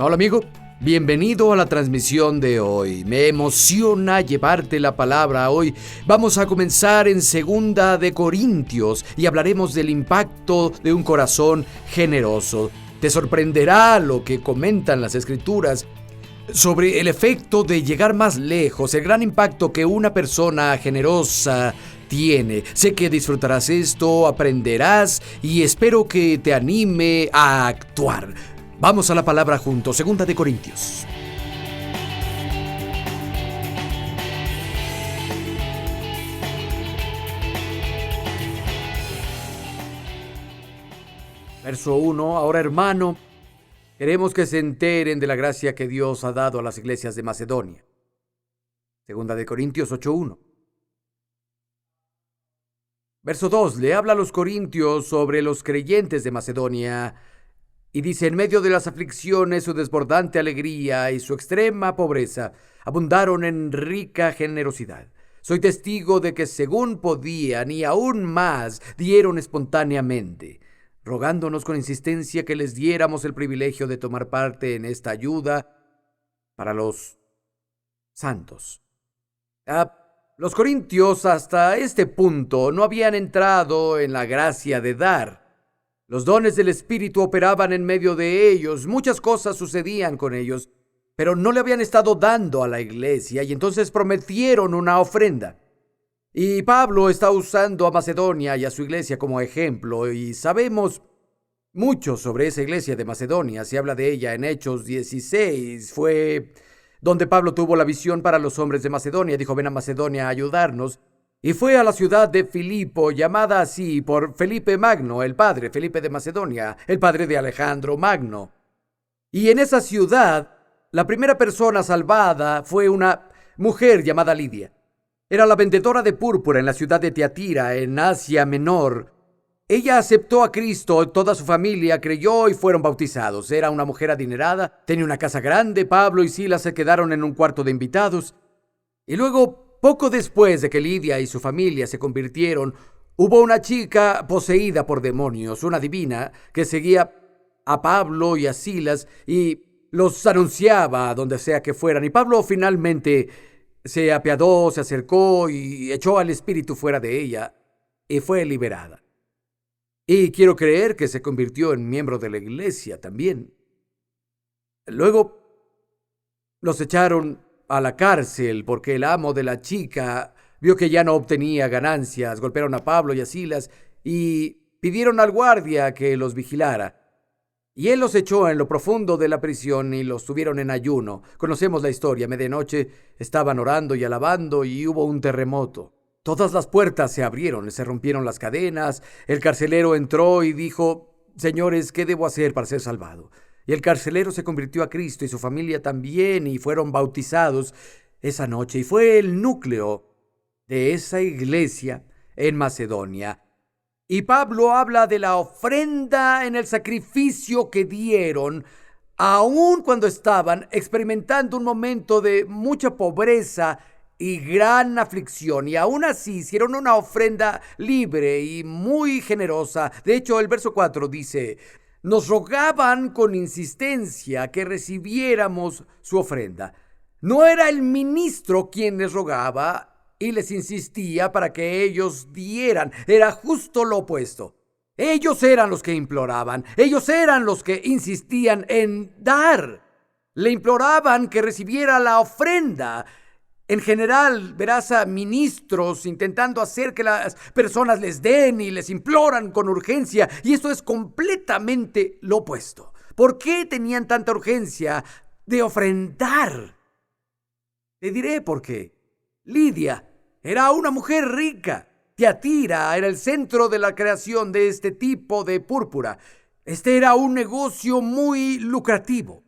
Hola amigo, bienvenido a la transmisión de hoy. Me emociona llevarte la palabra hoy. Vamos a comenzar en 2 de Corintios y hablaremos del impacto de un corazón generoso. Te sorprenderá lo que comentan las escrituras sobre el efecto de llegar más lejos, el gran impacto que una persona generosa tiene. Sé que disfrutarás esto, aprenderás y espero que te anime a actuar. Vamos a la palabra juntos, 2 de Corintios. Verso 1. Ahora, hermano, queremos que se enteren de la gracia que Dios ha dado a las iglesias de Macedonia. 2 de Corintios 8:1. Verso 2. Le habla a los corintios sobre los creyentes de Macedonia y dice: en medio de las aflicciones, su desbordante alegría y su extrema pobreza abundaron en rica generosidad. Soy testigo de que según podían y aún más dieron espontáneamente, rogándonos con insistencia que les diéramos el privilegio de tomar parte en esta ayuda para los santos. Los corintios hasta este punto no habían entrado en la gracia de dar. Los dones del Espíritu operaban en medio de ellos, muchas cosas sucedían con ellos, pero no le habían estado dando a la iglesia y entonces prometieron una ofrenda. Y Pablo está usando a Macedonia y a su iglesia como ejemplo, y sabemos mucho sobre esa iglesia de Macedonia. Se habla de ella en Hechos 16. Fue donde Pablo tuvo la visión para los hombres de Macedonia. Dijo: ven a Macedonia a ayudarnos. Y fue a la ciudad de Filipo, llamada así por Felipe Magno, el padre, Felipe de Macedonia, el padre de Alejandro Magno. Y en esa ciudad, la primera persona salvada fue una mujer llamada Lidia. Era la vendedora de púrpura en la ciudad de Tiatira, en Asia Menor. Ella aceptó a Cristo, toda su familia creyó y fueron bautizados. Era una mujer adinerada, tenía una casa grande. Pablo y Silas se quedaron en un cuarto de invitados. Y luego, poco después de que Lidia y su familia se convirtieron, hubo una chica poseída por demonios, una divina, que seguía a Pablo y a Silas y los anunciaba a donde sea que fueran. Y Pablo finalmente se apiadó, se acercó y echó al espíritu fuera de ella y fue liberada. Y quiero creer que se convirtió en miembro de la iglesia también. Luego los echaron a la cárcel porque el amo de la chica vio que ya no obtenía ganancias. Golpearon a Pablo y a Silas y pidieron al guardia que los vigilara. Y él los echó en lo profundo de la prisión y los tuvieron en ayuno. Conocemos la historia. Medianoche estaban orando y alabando y hubo un terremoto. Todas las puertas se abrieron, se rompieron las cadenas. El carcelero entró y dijo: señores, ¿qué debo hacer para ser salvado? Y el carcelero se convirtió a Cristo y su familia también, y fueron bautizados esa noche. Y fue el núcleo de esa iglesia en Macedonia. Y Pablo habla de la ofrenda en el sacrificio que dieron, aun cuando estaban experimentando un momento de mucha pobreza y gran aflicción, y aún así hicieron una ofrenda libre y muy generosa. De hecho, el verso 4 dice: nos rogaban con insistencia que recibiéramos su ofrenda. No era el ministro quien les rogaba y les insistía para que ellos dieran. Era justo lo opuesto. Ellos eran los que imploraban. Ellos eran los que insistían en dar. Le imploraban que recibiera la ofrenda. En general, verás a ministros intentando hacer que las personas les den y les imploran con urgencia. Y esto es completamente lo opuesto. ¿Por qué tenían tanta urgencia de ofrendar? Te diré por qué. Lidia era una mujer rica. Tiatira era el centro de la creación de este tipo de púrpura. Este era un negocio muy lucrativo.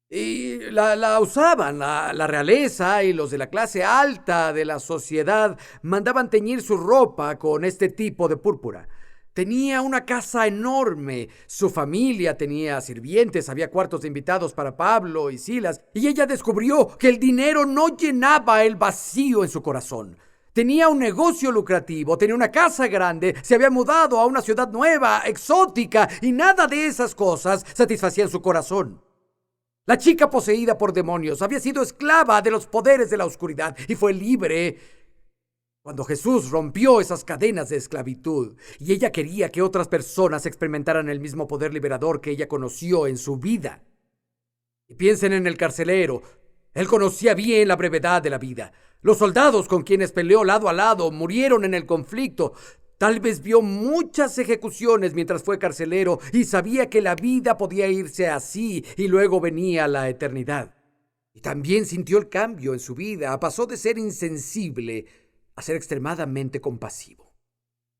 Y la usaban la realeza, y los de la clase alta de la sociedad mandaban teñir su ropa con este tipo de púrpura. Tenía una casa enorme, su familia tenía sirvientes, había cuartos de invitados para Pablo y Silas, y ella descubrió que el dinero no llenaba el vacío en su corazón. Tenía un negocio lucrativo, tenía una casa grande, se había mudado a una ciudad nueva, exótica, y nada de esas cosas satisfacían su corazón. La chica poseída por demonios había sido esclava de los poderes de la oscuridad y fue libre cuando Jesús rompió esas cadenas de esclavitud, y ella quería que otras personas experimentaran el mismo poder liberador que ella conoció en su vida. Y piensen en el carcelero. Él conocía bien la brevedad de la vida. Los soldados con quienes peleó lado a lado murieron en el conflicto. Tal vez vio muchas ejecuciones mientras fue carcelero y sabía que la vida podía irse así y luego venía la eternidad. Y también sintió el cambio en su vida. Pasó de ser insensible a ser extremadamente compasivo.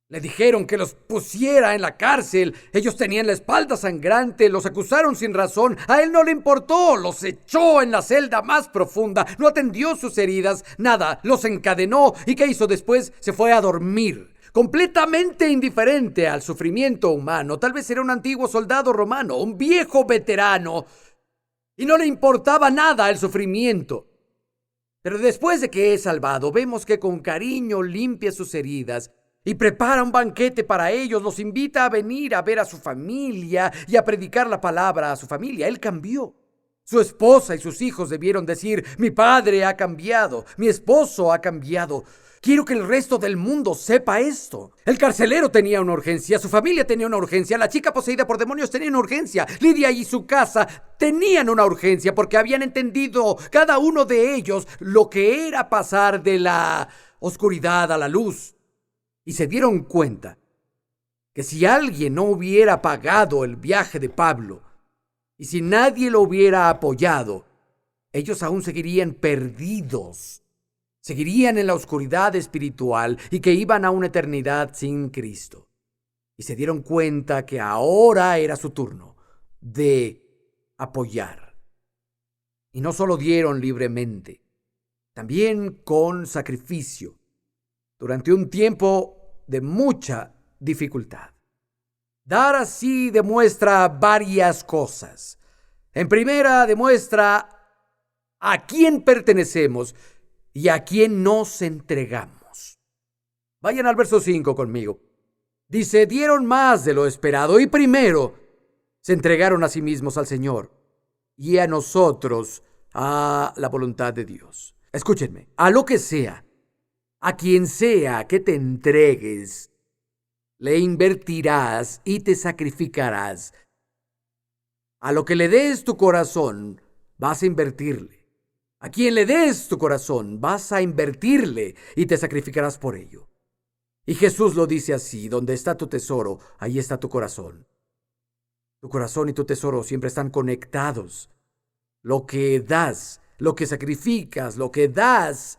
Le dijeron que los pusiera en la cárcel. Ellos tenían la espalda sangrante, los acusaron sin razón. A él no le importó, los echó en la celda más profunda, no atendió sus heridas, nada, los encadenó. ¿Y qué hizo después? Se fue a dormir, completamente indiferente al sufrimiento humano. Tal vez era un antiguo soldado romano, un viejo veterano, y no le importaba nada el sufrimiento. Pero después de que es salvado, vemos que con cariño limpia sus heridas y prepara un banquete para ellos, los invita a venir a ver a su familia y a predicar la palabra a su familia. Él cambió. Su esposa y sus hijos debieron decir: mi padre ha cambiado, mi esposo ha cambiado. Quiero que el resto del mundo sepa esto. El carcelero tenía una urgencia, su familia tenía una urgencia, la chica poseída por demonios tenía una urgencia, Lidia y su casa tenían una urgencia porque habían entendido cada uno de ellos lo que era pasar de la oscuridad a la luz. Y se dieron cuenta que si alguien no hubiera pagado el viaje de Pablo y si nadie lo hubiera apoyado, ellos aún seguirían perdidos. Seguirían en la oscuridad espiritual y que iban a una eternidad sin Cristo. Y se dieron cuenta que ahora era su turno de apoyar. Y no solo dieron libremente, también con sacrificio, durante un tiempo de mucha dificultad. Dar así demuestra varias cosas. En primera, demuestra a quién pertenecemos y a quién nos entregamos. Vayan al verso 5 conmigo. Dice: dieron más de lo esperado y primero se entregaron a sí mismos al Señor y a nosotros a la voluntad de Dios. Escúchenme, a lo que sea, a quien sea que te entregues, le invertirás y te sacrificarás. A lo que le des tu corazón, vas a invertirle. A quien le des tu corazón, vas a invertirle y te sacrificarás por ello. Y Jesús lo dice así: donde está tu tesoro, ahí está tu corazón. Tu corazón y tu tesoro siempre están conectados. Lo que das, lo que sacrificas, lo que das,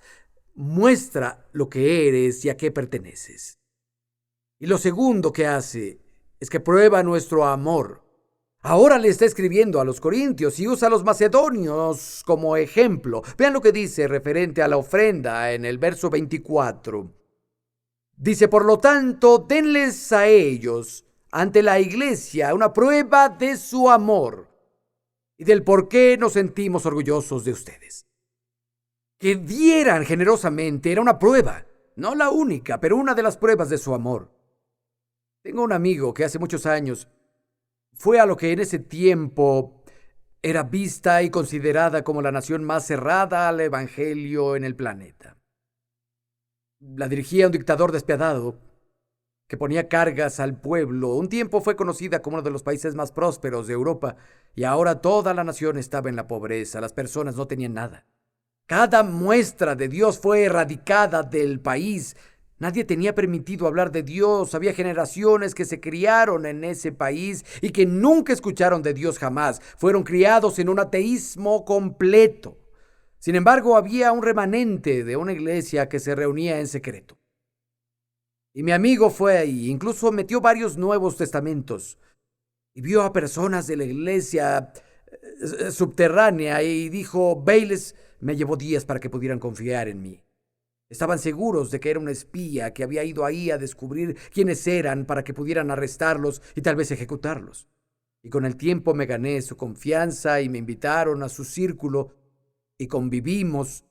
muestra lo que eres y a qué perteneces. Y lo segundo que hace es que prueba nuestro amor. Ahora le está escribiendo a los corintios y usa a los macedonios como ejemplo. Vean lo que dice referente a la ofrenda en el verso 24. Dice: por lo tanto, denles a ellos ante la iglesia una prueba de su amor y del por qué nos sentimos orgullosos de ustedes. Que dieran generosamente era una prueba, no la única, pero una de las pruebas de su amor. Tengo un amigo que hace muchos años fue a lo que en ese tiempo era vista y considerada como la nación más cerrada al evangelio en el planeta. La dirigía un dictador despiadado que ponía cargas al pueblo. Un tiempo fue conocida como uno de los países más prósperos de Europa y ahora toda la nación estaba en la pobreza. Las personas no tenían nada. Cada muestra de Dios fue erradicada del país. Nadie tenía permitido hablar de Dios. Había generaciones que se criaron en ese país y que nunca escucharon de Dios jamás. Fueron criados en un ateísmo completo. Sin embargo, había un remanente de una iglesia que se reunía en secreto. Y mi amigo fue ahí, incluso metió varios Nuevos Testamentos y vio a personas de la iglesia subterránea y dijo: Bayles me llevó días para que pudieran confiar en mí. Estaban seguros de que era un espía que había ido ahí a descubrir quiénes eran para que pudieran arrestarlos y tal vez ejecutarlos. Y con el tiempo me gané su confianza y me invitaron a su círculo y convivimos.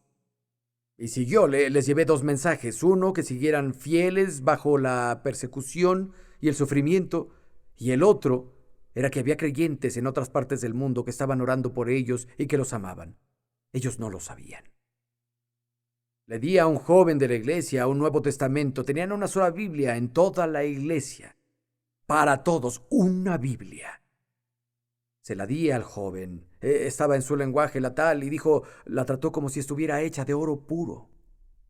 Y siguió, les llevé 2 mensajes. Uno, que siguieran fieles bajo la persecución y el sufrimiento. Y el otro era que había creyentes en otras partes del mundo que estaban orando por ellos y que los amaban. Ellos no lo sabían. Le di a un joven de la iglesia un Nuevo Testamento. Tenían una sola Biblia en toda la iglesia. Para todos, una Biblia. Se la di al joven. Estaba en su lenguaje natal y la trató como si estuviera hecha de oro puro.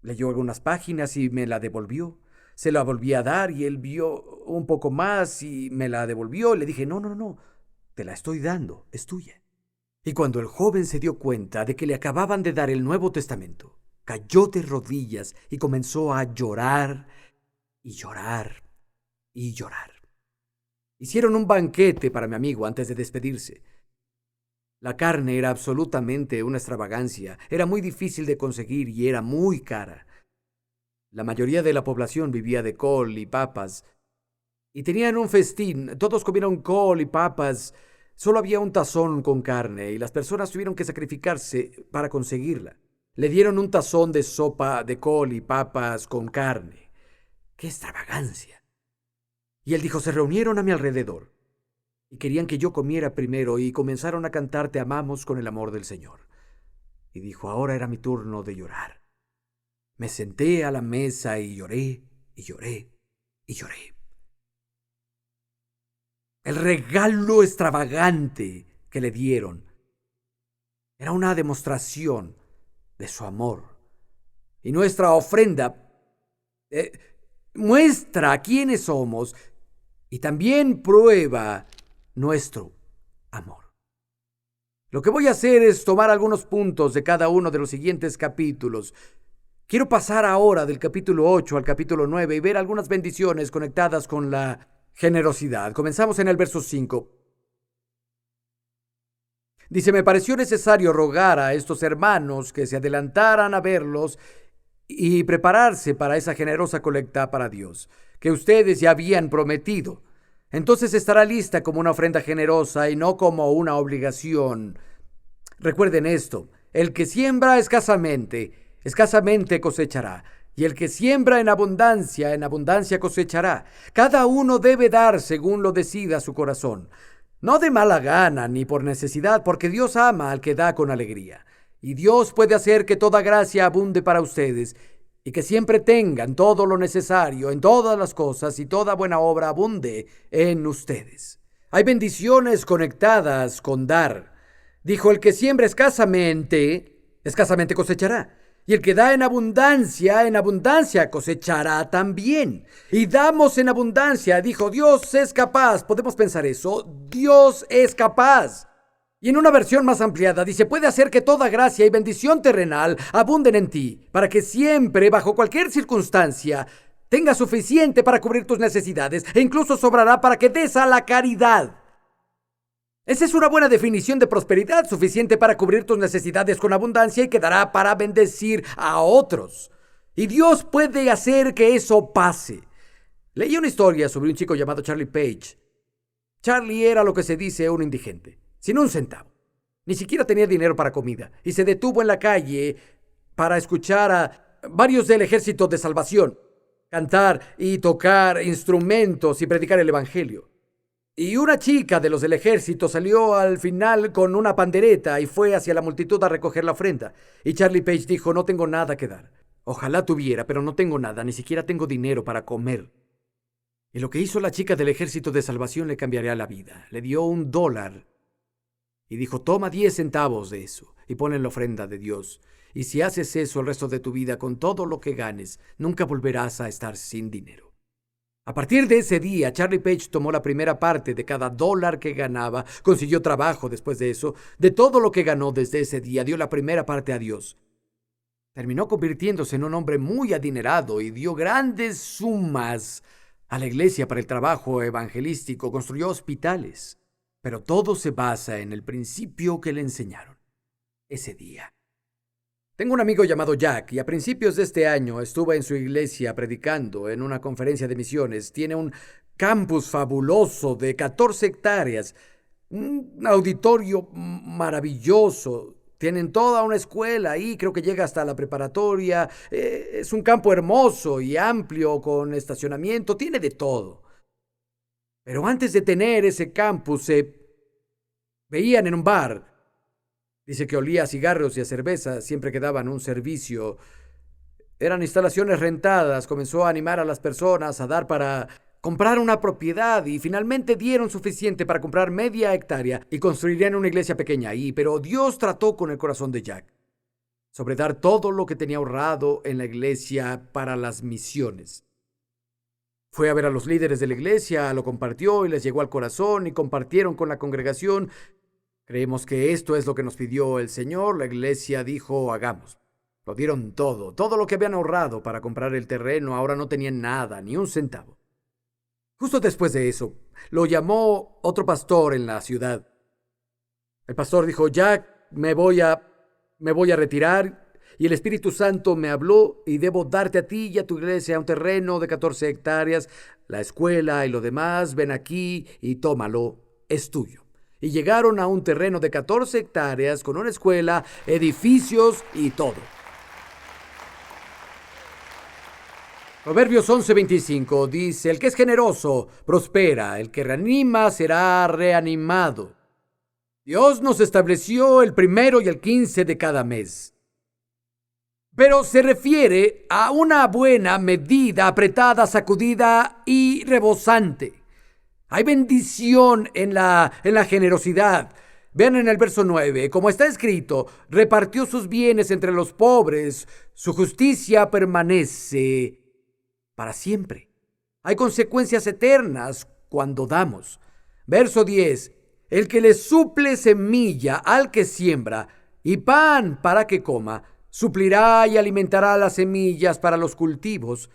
Leyó algunas páginas y me la devolvió. Se la volví a dar y él vio un poco más y me la devolvió. Le dije, no, te la estoy dando, es tuya. Y cuando el joven se dio cuenta de que le acababan de dar el Nuevo Testamento, cayó de rodillas y comenzó a llorar y llorar y llorar. Hicieron un banquete para mi amigo antes de despedirse. La carne era absolutamente una extravagancia, era muy difícil de conseguir y era muy cara. La mayoría de la población vivía de col y papas, y tenían un festín. Todos comieron col y papas. Solo había un tazón con carne, y las personas tuvieron que sacrificarse para conseguirla. Le dieron un tazón de sopa de col y papas con carne. ¡Qué extravagancia! Y él dijo, se reunieron a mi alrededor, y querían que yo comiera primero, y comenzaron a cantar Te amamos con el amor del Señor. Y dijo, ahora era mi turno de llorar. Me senté a la mesa y lloré, y lloré, y lloré. El regalo extravagante que le dieron era una demostración de su amor. Y nuestra ofrenda muestra quiénes somos y también prueba nuestro amor. Lo que voy a hacer es tomar algunos puntos de cada uno de los siguientes capítulos. Quiero pasar ahora del capítulo 8 al capítulo 9 y ver algunas bendiciones conectadas con la generosidad. Comenzamos en el verso 5. Dice, me pareció necesario rogar a estos hermanos que se adelantaran a verlos y prepararse para esa generosa colecta para Dios, que ustedes ya habían prometido. Entonces estará lista como una ofrenda generosa y no como una obligación. Recuerden esto, el que siembra escasamente cosechará. Y el que siembra en abundancia cosechará. Cada uno debe dar según lo decida su corazón. No de mala gana ni por necesidad, porque Dios ama al que da con alegría. Y Dios puede hacer que toda gracia abunde para ustedes, y que siempre tengan todo lo necesario en todas las cosas, y toda buena obra abunde en ustedes. Hay bendiciones conectadas con dar. Dijo, el que siembra escasamente cosechará. Y el que da en abundancia cosechará también. Y damos en abundancia. Dijo, Dios es capaz. Podemos pensar eso. Dios es capaz. Y en una versión más ampliada dice, puede hacer que toda gracia y bendición terrenal abunden en ti, para que siempre, bajo cualquier circunstancia, tengas suficiente para cubrir tus necesidades, e incluso sobrará para que des a la caridad. Esa es una buena definición de prosperidad, suficiente para cubrir tus necesidades con abundancia y quedará para bendecir a otros. Y Dios puede hacer que eso pase. Leí una historia sobre un chico llamado Charlie Page. Charlie era lo que se dice un indigente, sin un centavo. Ni siquiera tenía dinero para comida y se detuvo en la calle para escuchar a varios del Ejército de Salvación cantar y tocar instrumentos y predicar el evangelio. Y una chica de los del ejército salió al final con una pandereta y fue hacia la multitud a recoger la ofrenda. Y Charlie Page dijo, no tengo nada que dar. Ojalá tuviera, pero no tengo nada, ni siquiera tengo dinero para comer. Y lo que hizo la chica del Ejército de Salvación le cambiaría la vida. Le dio $1 y dijo, toma 10 centavos de eso y pon en la ofrenda de Dios. Y si haces eso el resto de tu vida con todo lo que ganes, nunca volverás a estar sin dinero. A partir de ese día, Charlie Page tomó la primera parte de cada $1 que ganaba, consiguió trabajo después de eso, de todo lo que ganó desde ese día, dio la primera parte a Dios. Terminó convirtiéndose en un hombre muy adinerado y dio grandes sumas a la iglesia para el trabajo evangelístico, construyó hospitales. Pero todo se basa en el principio que le enseñaron ese día. Tengo un amigo llamado Jack y a principios de este año estuve en su iglesia predicando en una conferencia de misiones. Tiene un campus fabuloso de 14 hectáreas, un auditorio maravilloso. Tienen toda una escuela ahí, creo que llega hasta la preparatoria. Es un campo hermoso y amplio con estacionamiento, tiene de todo. Pero antes de tener ese campus se veían en un bar. Dice que olía a cigarros y a cerveza siempre que daban un servicio. Eran instalaciones rentadas. Comenzó a animar a las personas a dar para comprar una propiedad y finalmente dieron suficiente para comprar media hectárea y construirían una iglesia pequeña ahí. Pero Dios trató con el corazón de Jack sobre dar todo lo que tenía ahorrado en la iglesia para las misiones. Fue a ver a los líderes de la iglesia, lo compartió y les llegó al corazón y compartieron con la congregación. Creemos que esto es lo que nos pidió el Señor. La iglesia dijo, hagamos. Lo dieron todo lo que habían ahorrado para comprar el terreno. Ahora no tenían nada, ni un centavo. Justo después de eso, lo llamó otro pastor en la ciudad. El pastor dijo, Jack, me voy a retirar y el Espíritu Santo me habló y debo darte a ti y a tu iglesia un terreno de 14 hectáreas, la escuela y lo demás. Ven aquí y tómalo, es tuyo. Y llegaron a un terreno de 14 hectáreas con una escuela, edificios y todo. Proverbios 11:25 dice, el que es generoso prospera, el que reanima será reanimado. Dios nos estableció el 1 y el 15 de cada mes. Pero se refiere a una buena medida, apretada, sacudida y rebosante. Hay bendición en la generosidad. Vean en el verso 9, como está escrito, repartió sus bienes entre los pobres, su justicia permanece para siempre. Hay consecuencias eternas cuando damos. Verso 10, el que le suple semilla al que siembra y pan para que coma, suplirá y alimentará las semillas para los cultivos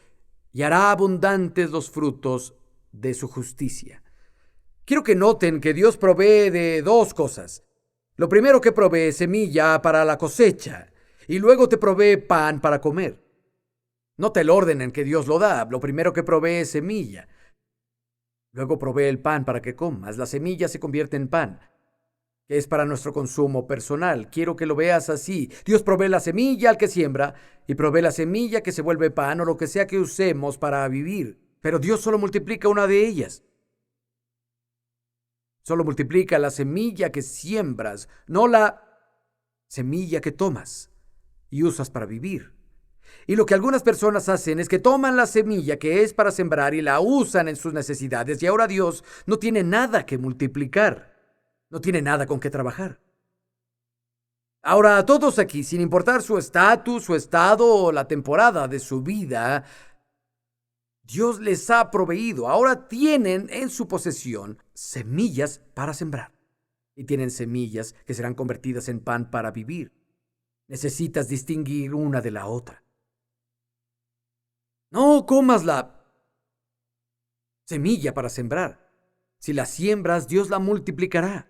y hará abundantes los frutos de su justicia. Quiero que noten que Dios provee de dos cosas. Lo primero que provee es semilla para la cosecha y luego te provee pan para comer. Nota el orden en que Dios lo da. Lo primero que provee es semilla. Luego provee el pan para que comas. La semilla se convierte en pan, que es para nuestro consumo personal. Quiero que lo veas así. Dios provee la semilla al que siembra y provee la semilla que se vuelve pan o lo que sea que usemos para vivir. Pero Dios solo multiplica una de ellas. Solo multiplica la semilla que siembras, no la semilla que tomas y usas para vivir. Y lo que algunas personas hacen es que toman la semilla que es para sembrar y la usan en sus necesidades. Y ahora Dios no tiene nada que multiplicar. No tiene nada con qué trabajar. Ahora, a todos aquí, sin importar su estatus, su estado o la temporada de su vida, Dios les ha proveído. Ahora tienen en su posesión semillas para sembrar. Y tienen semillas que serán convertidas en pan para vivir. Necesitas distinguir una de la otra. No comas la semilla para sembrar. Si la siembras, Dios la multiplicará.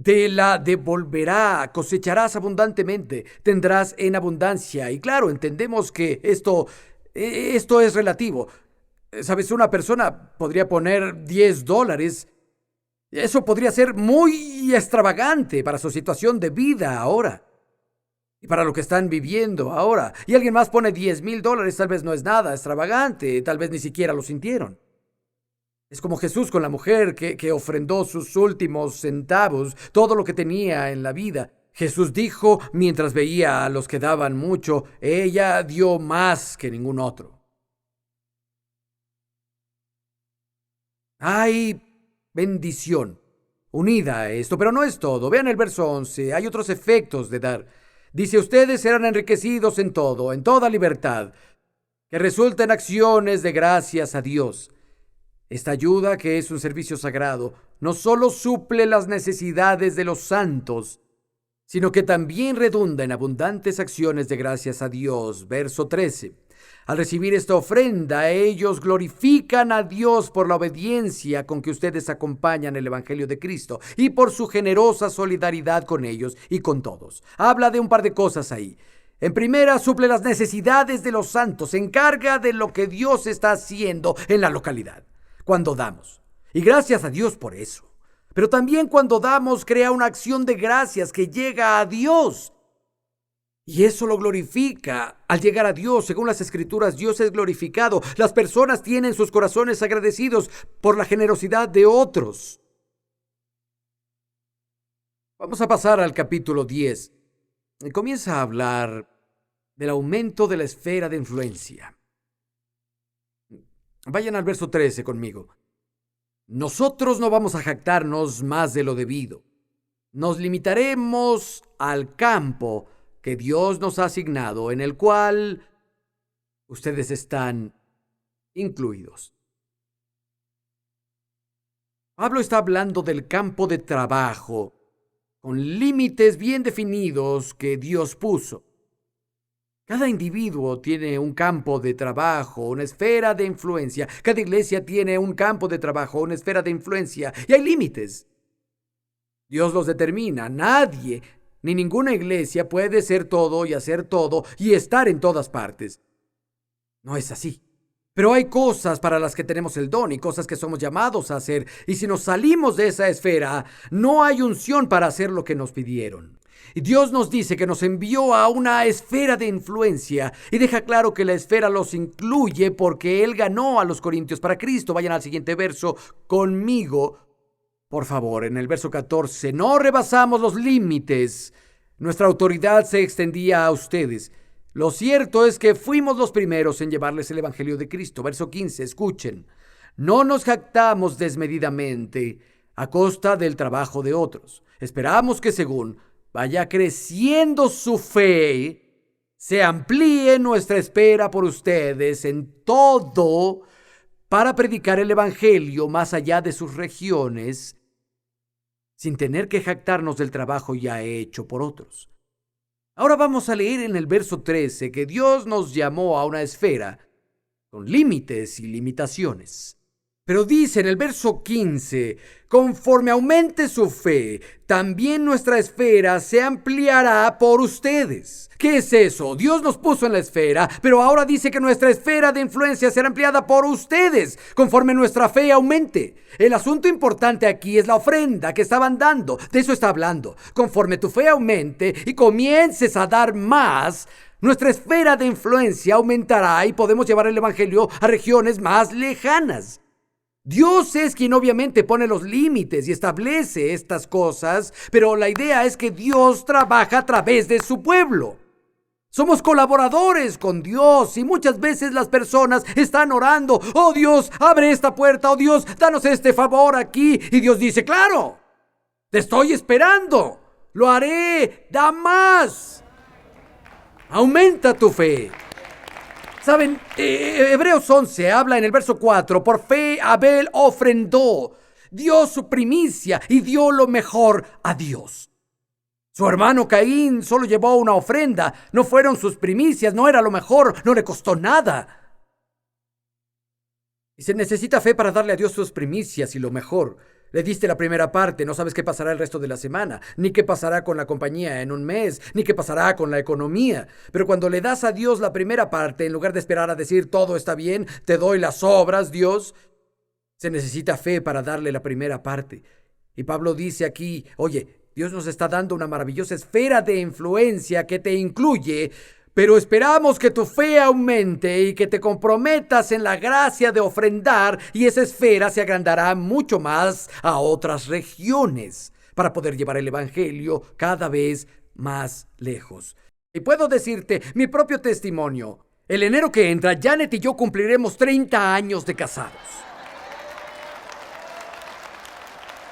Te la devolverá, cosecharás abundantemente, tendrás en abundancia. Y claro, entendemos que esto es relativo. Sabes, una persona podría poner $10. Eso podría ser muy extravagante para su situación de vida ahora y para lo que están viviendo ahora. Y alguien más pone $10,000, tal vez no es nada extravagante, tal vez ni siquiera lo sintieron. Es como Jesús con la mujer que ofrendó sus últimos centavos, todo lo que tenía en la vida. Jesús dijo, mientras veía a los que daban mucho, ella dio más que ningún otro. Hay bendición unida a esto, pero no es todo. Vean el verso 11, hay otros efectos de dar. Dice, ustedes serán enriquecidos en todo, en toda libertad, que resulta en acciones de gracias a Dios. Esta ayuda, que es un servicio sagrado, no solo suple las necesidades de los santos, sino que también redunda en abundantes acciones de gracias a Dios. Verso 13. Al recibir esta ofrenda, ellos glorifican a Dios por la obediencia con que ustedes acompañan el Evangelio de Cristo y por su generosa solidaridad con ellos y con todos. Habla de un par de cosas ahí. En primera, suple las necesidades de los santos, se encarga de lo que Dios está haciendo en la localidad cuando damos. Y gracias a Dios por eso. Pero también cuando damos, crea una acción de gracias que llega a Dios. Y eso lo glorifica. Al llegar a Dios, según las Escrituras, Dios es glorificado. Las personas tienen sus corazones agradecidos por la generosidad de otros. Vamos a pasar al capítulo 10. Y comienza a hablar del aumento de la esfera de influencia. Vayan al verso 13 conmigo. Nosotros no vamos a jactarnos más de lo debido. Nos limitaremos al campo que Dios nos ha asignado, en el cual ustedes están incluidos. Pablo está hablando del campo de trabajo, con límites bien definidos que Dios puso. Cada individuo tiene un campo de trabajo, una esfera de influencia. Cada iglesia tiene un campo de trabajo, una esfera de influencia. Y hay límites. Dios los determina. Nadie, ni ninguna iglesia puede ser todo y hacer todo y estar en todas partes. No es así. Pero hay cosas para las que tenemos el don y cosas que somos llamados a hacer. Y si nos salimos de esa esfera, no hay unción para hacer lo que nos pidieron. Y Dios nos dice que nos envió a una esfera de influencia y deja claro que la esfera los incluye porque Él ganó a los corintios para Cristo. Vayan al siguiente verso conmigo, por favor, en el verso 14. No rebasamos los límites. Nuestra autoridad se extendía a ustedes. Lo cierto es que fuimos los primeros en llevarles el Evangelio de Cristo. Verso 15, escuchen. No nos jactamos desmedidamente a costa del trabajo de otros. Esperamos que según vaya creciendo su fe, se amplíe nuestra espera por ustedes en todo para predicar el Evangelio más allá de sus regiones, sin tener que jactarnos del trabajo ya hecho por otros. Ahora vamos a leer en el verso 13 que Dios nos llamó a una esfera con límites y limitaciones. Pero dice en el verso 15, conforme aumente su fe, también nuestra esfera se ampliará por ustedes. ¿Qué es eso? Dios nos puso en la esfera, pero ahora dice que nuestra esfera de influencia será ampliada por ustedes, conforme nuestra fe aumente. El asunto importante aquí es la ofrenda que estaban dando. De eso está hablando. Conforme tu fe aumente y comiences a dar más, nuestra esfera de influencia aumentará y podemos llevar el Evangelio a regiones más lejanas. Dios es quien obviamente pone los límites y establece estas cosas, pero la idea es que Dios trabaja a través de su pueblo. Somos colaboradores con Dios y muchas veces las personas están orando, oh Dios, abre esta puerta, oh Dios, danos este favor aquí. Y Dios dice, claro, te estoy esperando, lo haré, da más, aumenta tu fe. Saben, Hebreos 11 habla en el verso 4, por fe Abel ofrendó, dio su primicia y dio lo mejor a Dios. Su hermano Caín solo llevó una ofrenda, no fueron sus primicias, no era lo mejor, no le costó nada. Y se necesita fe para darle a Dios sus primicias y lo mejor. Le diste la primera parte, no sabes qué pasará el resto de la semana, ni qué pasará con la compañía en un mes, ni qué pasará con la economía. Pero cuando le das a Dios la primera parte, en lugar de esperar a decir todo está bien, te doy las obras, Dios, se necesita fe para darle la primera parte. Y Pablo dice aquí, oye, Dios nos está dando una maravillosa esfera de influencia que te incluye, pero esperamos que tu fe aumente y que te comprometas en la gracia de ofrendar y esa esfera se agrandará mucho más a otras regiones para poder llevar el Evangelio cada vez más lejos. Y puedo decirte mi propio testimonio. El enero que entra, Janet y yo cumpliremos 30 años de casados.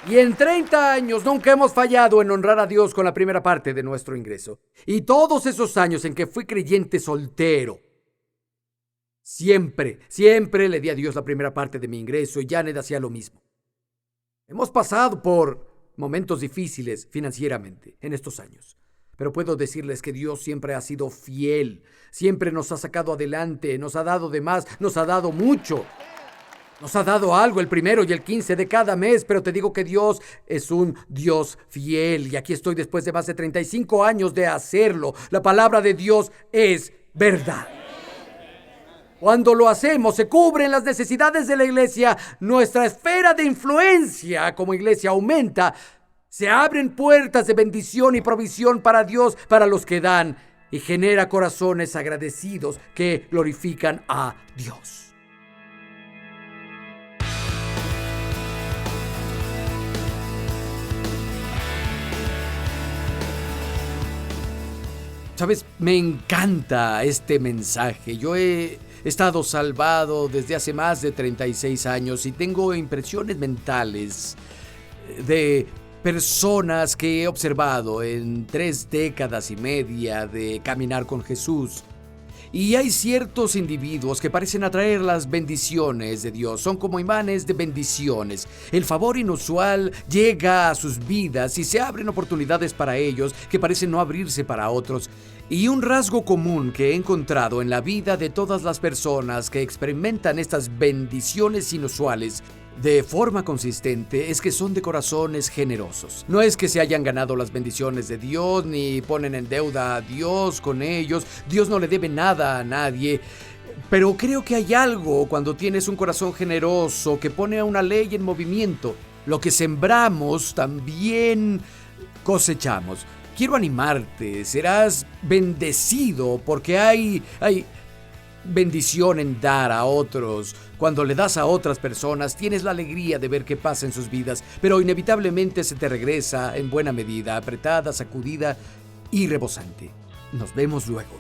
Y en 30 años nunca hemos fallado en honrar a Dios con la primera parte de nuestro ingreso. Y todos esos años en que fui creyente soltero, siempre le di a Dios la primera parte de mi ingreso y Janet hacía lo mismo. Hemos pasado por momentos difíciles financieramente en estos años. Pero puedo decirles que Dios siempre ha sido fiel. Siempre nos ha sacado adelante, nos ha dado de más, nos ha dado mucho. Nos ha dado algo el 1 y el 15 de cada mes, pero te digo que Dios es un Dios fiel. Y aquí estoy después de más de 35 años de hacerlo. La palabra de Dios es verdad. Cuando lo hacemos, se cubren las necesidades de la iglesia. Nuestra esfera de influencia como iglesia aumenta. Se abren puertas de bendición y provisión para Dios, para los que dan y genera corazones agradecidos que glorifican a Dios. Sabes, me encanta este mensaje. Yo he estado salvado desde hace más de 36 años y tengo impresiones mentales de personas que he observado en 3 décadas y media de caminar con Jesús. Y hay ciertos individuos que parecen atraer las bendiciones de Dios, son como imanes de bendiciones. El favor inusual llega a sus vidas y se abren oportunidades para ellos que parecen no abrirse para otros. Y un rasgo común que he encontrado en la vida de todas las personas que experimentan estas bendiciones inusuales de forma consistente es que son de corazones generosos. No es que se hayan ganado las bendiciones de Dios ni ponen en deuda a Dios con ellos. Dios no le debe nada a nadie. Pero creo que hay algo cuando tienes un corazón generoso que pone a una ley en movimiento. Lo que sembramos también cosechamos. Quiero animarte, serás bendecido porque hay bendición en dar a otros. Cuando le das a otras personas, tienes la alegría de ver qué pasa en sus vidas, pero inevitablemente se te regresa en buena medida, apretada, sacudida y rebosante. Nos vemos luego.